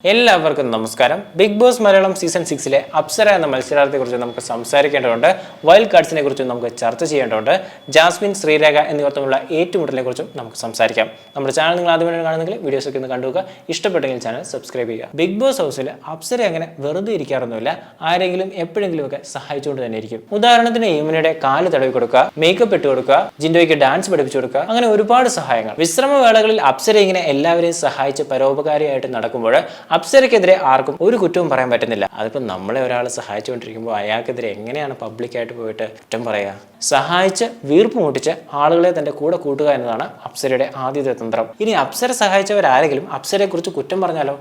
എല്ലാവർക്കും നമസ്കാരം. Big Boss Malayalam season 6 Apsara എന്ന മത്സരാർത്ഥിയെക്കുറിച്ച് നമുക്ക് സംസാരിക്കേണ്ടതുണ്ട്. വൈൽഡ് കാർഡ്സിനെ കുറിച്ച് നമുക്ക് ചർച്ച ചെയ്യേണ്ടതുണ്ട്. ജാസ്മിൻ, ശ്രീരേഖ എന്നിവർ തമ്മിലുള്ള ഏറ്റുമുട്ടലിനെ കുറിച്ചും നമുക്ക് സംസാരിക്കാം. നമ്മുടെ ചാനൽ നിങ്ങൾ ആദ്യമായിട്ട് കാണുന്നെങ്കിൽ വീഡിയോസ് ഒക്കെ ഒന്ന് കണ്ടുക. ഇഷ്ടപ്പെട്ടെങ്കിൽ ചാനൽ സബ്സ്ക്രൈബ് ചെയ്യുക. ബിഗ് ബോസ് ഹൗസിൽ അപ്സര അങ്ങനെ വെറുതെ ഇരിക്കാറൊന്നുമില്ല. ആരെങ്കിലും എപ്പോഴെങ്കിലും ഒക്കെ സഹായിച്ചുകൊണ്ട് തന്നെ ഇരിക്കും. ഉദാഹരണത്തിന് യമുനയുടെ കാല് തടവി കൊടുക്കുക, മേക്കപ്പ് ഇട്ട് കൊടുക്കുക, ജിൻഡോയ്ക്ക് ഡാൻസ് പഠിപ്പിച്ചു കൊടുക്കുക, അങ്ങനെ ഒരുപാട് സഹായങ്ങൾ. വിശ്രമവേളകളിൽ അപ്സര ഇങ്ങനെ എല്ലാവരെയും സഹായിച്ച് പരോപകാരിയായിട്ട് നടക്കുമ്പോൾ അപ്സരയ്ക്കെതിരെ ആർക്കും ഒരു കുറ്റവും പറയാൻ പറ്റുന്നില്ല. അതിപ്പോൾ നമ്മളെ ഒരാൾ സഹായിച്ചുകൊണ്ടിരിക്കുമ്പോൾ അയാൾക്കെതിരെ എങ്ങനെയാണ് പബ്ലിക്കായിട്ട് പോയിട്ട് കുറ്റം പറയുക? സഹായിച്ച് വീർപ്പ് മുട്ടിച്ച് ആളുകളെ തന്റെ കൂടെ കൂട്ടുക എന്നതാണ് അപ്സരയുടെ ആദ്യത്തെ തന്ത്രം. ഇനി അപ്സര സഹായിച്ചവരാരെങ്കിലും അപ്സരയെ കുറിച്ച് കുറ്റം പറഞ്ഞാലോ?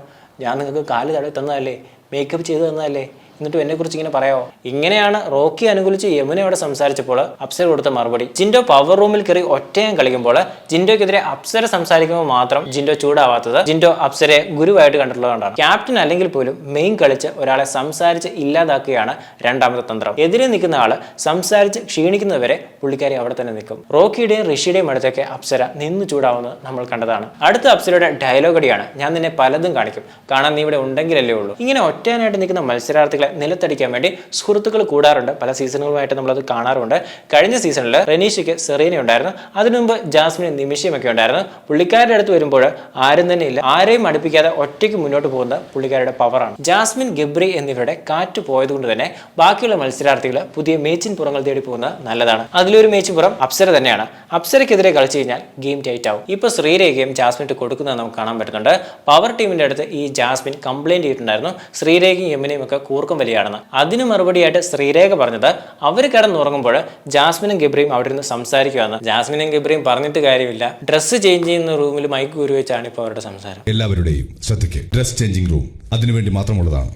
ഞാൻ നിങ്ങൾക്ക് കാല് തടവി തന്നതല്ലേ, മേക്കപ്പ് ചെയ്തു തന്നതല്ലേ, എന്നിട്ടും എന്നെ കുറിച്ച് ഇങ്ങനെ പറയാമോ? ഇങ്ങനെയാണ് റോക്കി അനുകൂലിച്ച് യമുനയോട് സംസാരിച്ചപ്പോൾ അപ്സര കൊടുത്ത മറുപടി. ജിൻഡോ പവർ റൂമിൽ കയറി ഒറ്റയും കളിക്കുമ്പോൾ ജിൻഡോയ്ക്കെതിരെ അപ്സര സംസാരിക്കുമ്പോൾ മാത്രം ജിൻഡോ ചൂടാവാത്തത് ജിൻഡോ അപ്സരയെ ഗുരുവായിട്ട് കണ്ടിട്ടുള്ളതുകൊണ്ടാണ്. ക്യാപ്റ്റൻ അല്ലെങ്കിൽ പോലും മെയിൻ കളിച്ച് ഒരാളെ സംസാരിച്ച് ഇല്ലാതാക്കുകയാണ് രണ്ടാമത്തെ തന്ത്രം. എതിരെ നിൽക്കുന്ന ആള് സംസാരിച്ച് ക്ഷീണിക്കുന്നവരെ പുള്ളിക്കാരി അവിടെ തന്നെ നിൽക്കും. റോക്കിയുടെയും ഋഷിയുടെയും അടുത്തൊക്കെ അപ്സര നിന്ന് ചൂടാവുന്നത് നമ്മൾ കണ്ടതാണ്. അടുത്ത അപ്സരയുടെ ഡയലോഗ് അടിയാണ്, ഞാൻ നിന്നെ പലതും കാണിക്കും, കാണാൻ നീ ഇവിടെ ഉണ്ടെങ്കിലല്ലേ ഉള്ളൂ. ഇങ്ങനെ ഒറ്റയാനായിട്ട് നിൽക്കുന്ന മത്സരാർത്ഥികളെ നിലത്തടിക്കാൻ വേണ്ടി സുഹൃത്തുക്കൾ കൂടാറുണ്ട്. പല സീസണുകളുമായിട്ട് നമ്മളത് കാണാറുണ്ട്. കഴിഞ്ഞ സീസണിൽ റെനീഷയ്ക്ക് സെറീന ഉണ്ടായിരുന്നു, അതിനുമുമ്പ് ജാസ്മിന് നിമിഷമൊക്കെ ഉണ്ടായിരുന്നു. പുള്ളിക്കാരുടെ അടുത്ത് വരുമ്പോൾ ആരും തന്നെ ഇല്ല. ആരെയും അടുപ്പിക്കാതെ ഒറ്റയ്ക്ക് മുന്നോട്ട് പോകുന്ന പുള്ളിക്കാരുടെ പവറാണ്. ജാസ്മിൻ, ഗബ്രി എന്നിവരുടെ കാറ്റ് പോയതുകൊണ്ട് തന്നെ ബാക്കിയുള്ള മത്സരാർത്ഥികൾ പുതിയ മേച്ചിൻ പുറങ്ങൾ തേടി പോകുന്നത് നല്ലതാണ്. അതിലൊരു മേച്ചിൻ പുറം അപ്സര തന്നെയാണ്. അപ്സരയ്ക്കെതിരെ കളിച്ചു കഴിഞ്ഞാൽ ഗെയിം ടൈറ്റ് ആവും. ഇപ്പൊ ശ്രീരേഖയും ജാസ്മിൻ കൊടുക്കുന്നത് നമുക്ക് കാണാൻ പറ്റുന്നുണ്ട്. പവർ ടീമിന്റെ അടുത്ത് ഈ ജാസ്മിൻ കംപ്ലൈന്റ് ചെയ്തിട്ടുണ്ടായിരുന്നു, ശ്രീരേഖയും യമുനയും ഒക്കെ കൂർക്കം വലിയാണെന്ന്. അതിന് മറുപടിയായിട്ട് ശ്രീരേഖ പറഞ്ഞത് അവർ കിടന്നുറങ്ങുമ്പോൾ ജാസ്മിനും ഗബ്രിയും അവിടെ നിന്ന് സംസാരിക്കുകയാണ്. ജാസ്മിനും ഗബ്രിയും പറഞ്ഞിട്ട് കാര്യമില്ല, ഡ്രസ്സ് ചേഞ്ച് ചെയ്യുന്ന റൂമിൽ മൈക്ക് കുരു വെച്ചാണ് ഇപ്പോൾ അവരുടെ സംസാരം. എല്ലാവരുടെയും ശ്രദ്ധയ്ക്ക് ഡ്രസ് ചേഞ്ചിങ് റൂം അതിനുവേണ്ടി മാത്രമുള്ളതാണ്.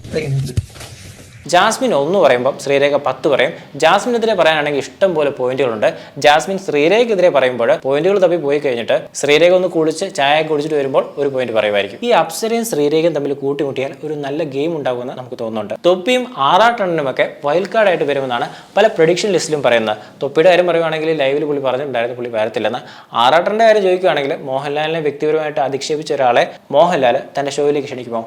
ജാസ്മിൻ 1 പറയുമ്പോൾ ശ്രീരേഖ 10 പറയും. ജാസ്മിനെതിരെ പറയാനാണെങ്കിൽ ഇഷ്ടം പോലെ പോയിന്റുകളുണ്ട്. ജാസ്മിൻ ശ്രീരേഖയ്ക്കെതിരെ പറയുമ്പോൾ പോയിന്റുകൾ തപ്പി പോയി കഴിഞ്ഞിട്ട് ശ്രീരേഖ ഒന്ന് കുളിച്ച് ചായ കുടിച്ചിട്ട് വരുമ്പോൾ ഒരു പോയിന്റ് പറയുമായിരിക്കും. ഈ അപ്സരയും ശ്രീരേഖയും തമ്മിൽ കൂട്ടിമുട്ടിയാൽ ഒരു നല്ല ഗെയിം ഉണ്ടാകുമെന്ന് നമുക്ക് തോന്നുന്നുണ്ട്. തൊപ്പിയും ആറാട്ടണ്ണനും ഒക്കെ വൈൽഡ് കാർഡായിട്ട് വരുമെന്നാണ് പല പ്രഡിക്ഷൻ ലിസ്റ്റിലും പറയുന്നത്. തൊപ്പിയുടെ കാര്യം പറയുവാണെങ്കിൽ ലൈവിൽ പുള്ളി പറഞ്ഞിട്ടുണ്ടായിരുന്നു പുള്ളി വരത്തില്ലെന്ന്. ആറാട്ടന്റെ കാര്യം ചോദിക്കുകയാണെങ്കിൽ മോഹൻലാലിനെ വ്യക്തിപരമായിട്ട് അധിക്ഷേപിച്ച ഒരാളെ മോഹൻലാൽ തന്റെ ഷോയിലേക്ക് ക്ഷണിക്കുമോ?